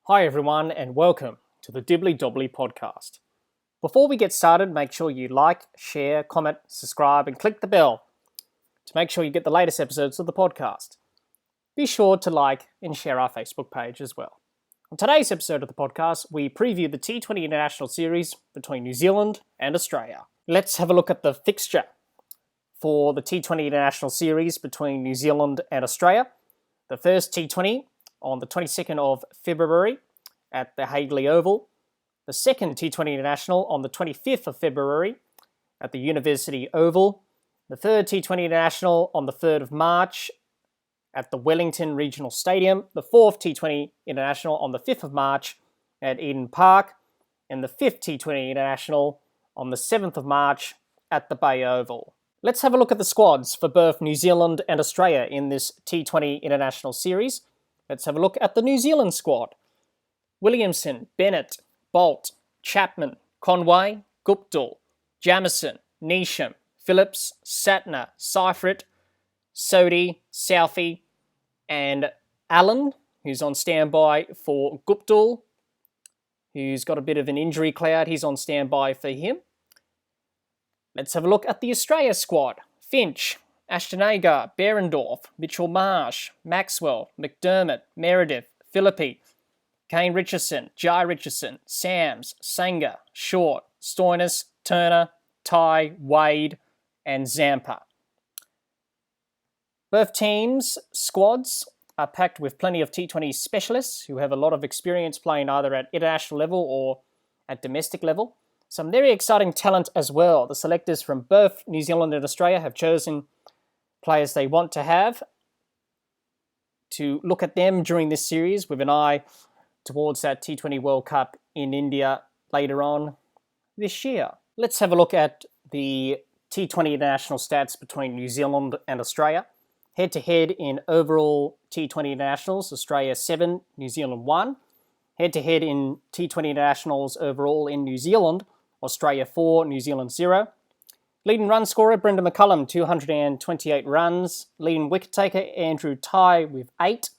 Hi everyone and welcome to the Dibbly-Dobbly Podcast. Before we get started, make sure you like, share, comment, subscribe and click the bell to make sure you get the latest episodes of the podcast. Be sure to like and share our Facebook page as well. On today's episode of the podcast, we preview the T20 International Series between New Zealand and Australia. Let's have a look at the fixture for the T20 International Series between New Zealand and Australia. The first T20 on the 22nd of February at the Hagley Oval. The second T20 International on the 25th of February at the University Oval. The third T20 International on the 3rd of March at the Wellington Regional Stadium. The fourth T20 International on the 5th of March at Eden Park. And the fifth T20 International on the 7th of March at the Bay Oval. Let's have a look at the squads for both New Zealand and Australia in this T20 International Series. Let's have a look at the New Zealand squad. Williamson, Bennett, Bolt, Chapman, Conway, Guptill, Jamieson, Neesham, Phillips, Satner, Seifert, Sodhi, Southey, and Allen, who's on standby for Guptill, who's got a bit of an injury cloud. He's on standby for him. Let's have a look at the Australia squad. Finch, Ashton Agar, Behrendorff, Mitchell Marsh, Maxwell, McDermott, Meredith, Philippi, Kane Richardson, Jai Richardson, Sams, Sanger, Short, Stoinis, Turner, Ty, Wade, and Zampa. Both teams' squads are packed with plenty of T20 specialists who have a lot of experience playing either at international level or at domestic level. Some very exciting talent as well. The selectors from both New Zealand and Australia have chosen players they want to have to look at them during this series with an eye towards that T20 World Cup in India later on this year. Let's have a look at the T20 international stats between New Zealand and Australia. Head-to-head in overall T20 internationals, Australia 7, New Zealand 1. Head-to-head in T20 internationals overall in New Zealand, Australia 4, New Zealand 0. Leading run scorer, Brendan McCullum, 228 runs. Leading wicket taker, Andrew Tye with 8.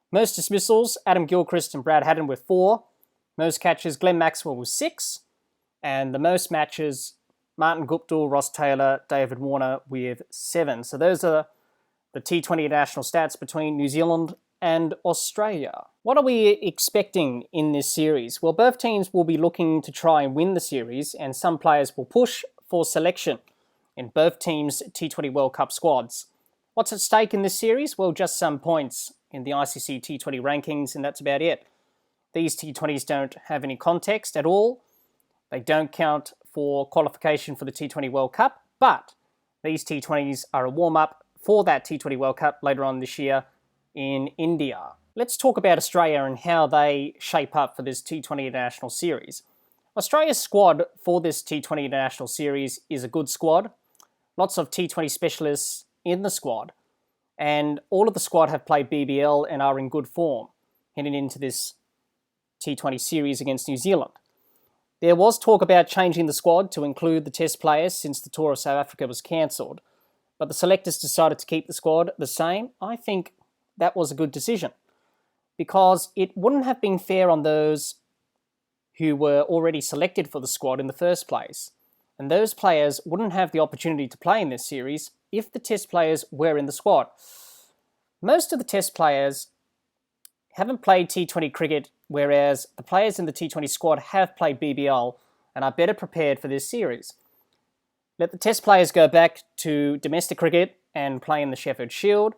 Most dismissals, Adam Gilchrist and Brad Haddon with 4. Most catches, Glenn Maxwell with 6. And the most matches, Martin Guptill, Ross Taylor, David Warner with 7. So those are the T20 international stats between New Zealand and Australia. What are we expecting in this series? Well, both teams will be looking to try and win the series, and some players will push for selection in both teams' T20 World Cup squads. What's at stake in this series? Well, just some points in the ICC T20 rankings, and that's about it. These T20s don't have any context at all. They don't count for qualification for the T20 World Cup, but these T20s are a warm-up for that T20 World Cup later on this year in India. Let's talk about Australia and how they shape up for this T20 International Series. Australia's squad for this T20 International Series is a good squad. Lots of T20 specialists in the squad. And all of the squad have played BBL and are in good form heading into this T20 Series against New Zealand. There was talk about changing the squad to include the Test players since the tour of South Africa was cancelled. But the selectors decided to keep the squad the same. I think that was a good decision because it wouldn't have been fair on those who were already selected for the squad in the first place. And those players wouldn't have the opportunity to play in this series if the Test players were in the squad. Most of the Test players haven't played T20 cricket, whereas the players in the T20 squad have played BBL and are better prepared for this series. Let the Test players go back to domestic cricket and play in the Sheffield Shield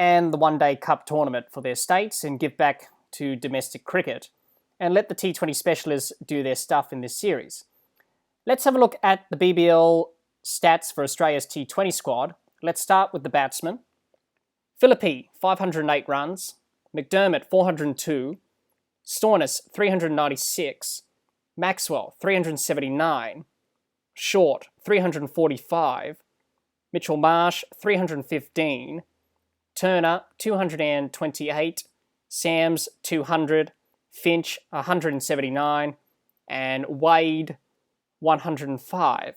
and the One Day Cup tournament for their states and give back to domestic cricket. And let the T20 specialists do their stuff in this series. Let's have a look at the BBL stats for Australia's T20 squad. Let's start with the batsmen. Philippi, 508 runs. McDermott, 402. Stoinis, 396. Maxwell, 379. Short, 345. Mitchell Marsh, 315. Turner, 228. Sams, 200. Finch, 179, and Wade, 105.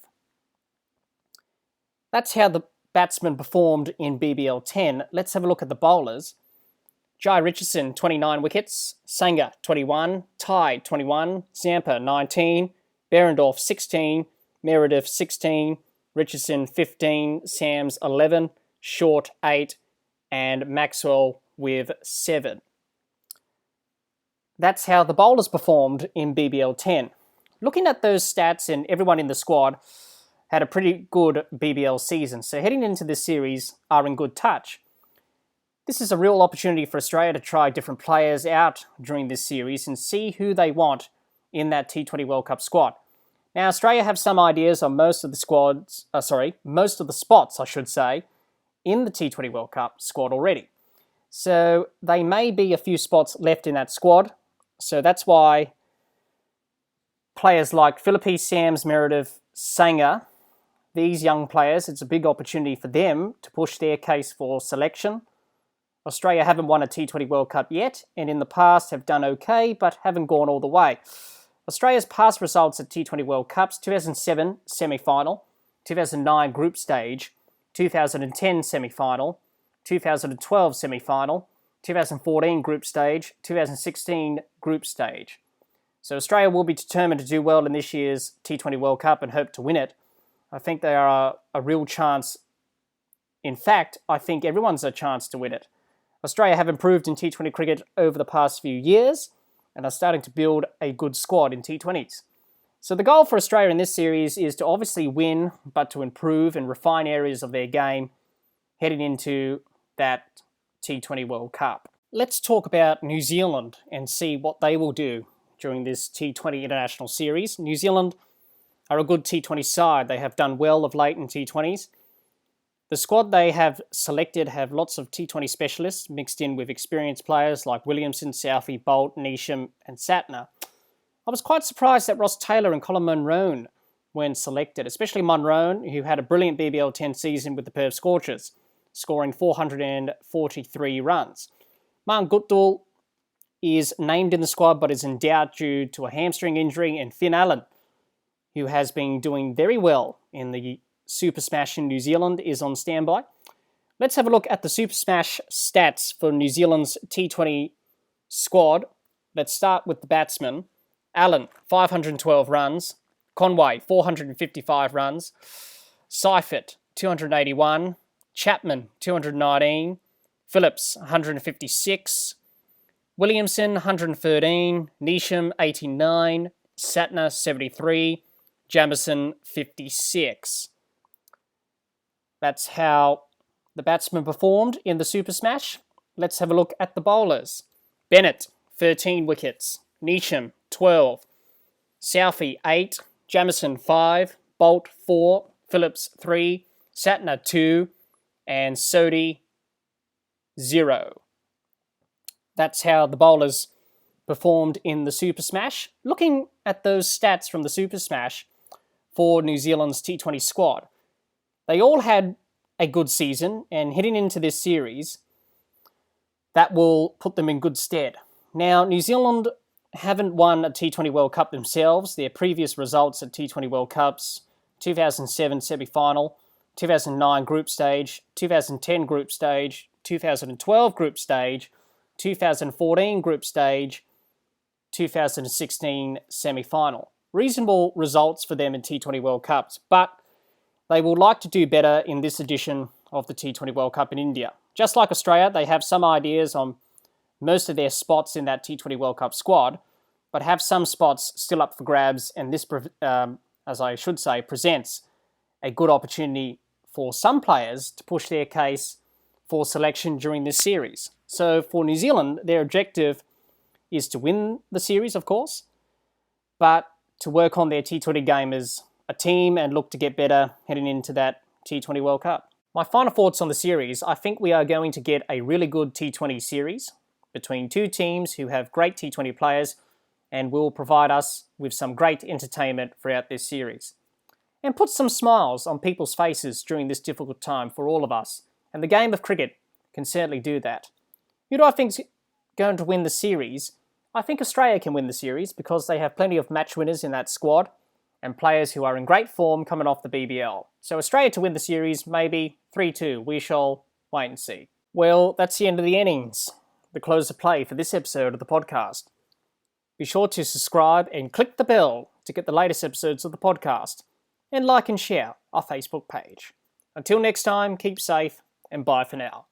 That's how the batsmen performed in BBL 10. Let's have a look at the bowlers. Jai Richardson, 29 wickets. Sanger, 21. Tide, 21. Zampa, 19. Behrendorff, 16. Meredith, 16. Richardson, 15. Sams, 11. Short, 8. And Maxwell with 7. That's how the bowlers performed in BBL 10. Looking at those stats, and everyone in the squad had a pretty good BBL season, so heading into this series are in good touch. This is a real opportunity for Australia to try different players out during this series and see who they want in that T20 World Cup squad. Now, Australia have some ideas on most of the spots, I should say, in the T20 World Cup squad already. So they may be a few spots left in that squad. So that's why players like Philippe, Sams, Meredith, Sanger, these young players, it's a big opportunity for them to push their case for selection. Australia haven't won a T20 World Cup yet, and in the past have done okay, but haven't gone all the way. Australia's past results at T20 World Cups: 2007 semi-final, 2009 group stage, 2010 semi-final, 2012 semi-final, 2014 group stage, 2016 group stage. So Australia will be determined to do well in this year's T20 World Cup and hope to win it. I think they are a real chance. In fact, I think everyone's a chance to win it. Australia have improved in T20 cricket over the past few years and are starting to build a good squad in T20s. So the goal for Australia in this series is to obviously win, but to improve and refine areas of their game heading into that T20 World Cup. Let's talk about New Zealand and see what they will do during this T20 International Series. New Zealand are a good T20 side. They have done well of late in T20s. The squad they have selected have lots of T20 specialists mixed in with experienced players like Williamson, Southey, Bolt, Neesham and Satner. I was quite surprised that Ross Taylor and Colin Munro weren't selected, especially Munro, who had a brilliant BBL 10 season with the Perth Scorchers, scoring 443 runs. Martin Gutdal is named in the squad but is in doubt due to a hamstring injury, and Finn Allen, who has been doing very well in the Super Smash in New Zealand, is on standby. Let's have a look at the Super Smash stats for New Zealand's T20 squad. Let's start with the batsmen. Allen, 512 runs. Conway, 455 runs. Seifert, 281. Chapman, 219. Phillips, 156. Williamson, 113. Neesham, 89. Satner, 73. Jamieson, 56. That's how the batsmen performed in the Super Smash. Let's have a look at the bowlers. Bennett, 13 wickets. Neesham, 12. Southey, 8. Jamieson, 5. Bolt, 4. Phillips, 3. Satner, 2. And Sodhi, 0. That's how the bowlers performed in the Super Smash. Looking at those stats from the Super Smash for New Zealand's T20 squad, they all had a good season, and heading into this series, that will put them in good stead. Now, New Zealand haven't won a T20 World Cup themselves. Their previous results at T20 World Cups: 2007 semi-final, 2009 group stage, 2010 group stage, 2012 group stage, 2014 group stage, 2016 semi-final. Reasonable results for them in T20 World Cups, but they will like to do better in this edition of the T20 World Cup in India. Just like Australia, they have some ideas on most of their spots in that T20 World Cup squad, but have some spots still up for grabs, and this, as I should say, presents a good opportunity for some players to push their case for selection during this series. So for New Zealand, their objective is to win the series, of course, but to work on their T20 game as a team and look to get better heading into that T20 World Cup. My final thoughts on the series: I think we are going to get a really good T20 series between two teams who have great T20 players and will provide us with some great entertainment throughout this series, and put some smiles on people's faces during this difficult time for all of us. And the game of cricket can certainly do that. Who do I think is going to win the series? I think Australia can win the series because they have plenty of match winners in that squad and players who are in great form coming off the BBL. So Australia to win the series, maybe 3-2. We shall wait and see. Well, that's the end of the innings. the close of play for this episode of the podcast. Be sure to subscribe and click the bell to get the latest episodes of the podcast, and like and share our Facebook page. Until next time, keep safe and bye for now.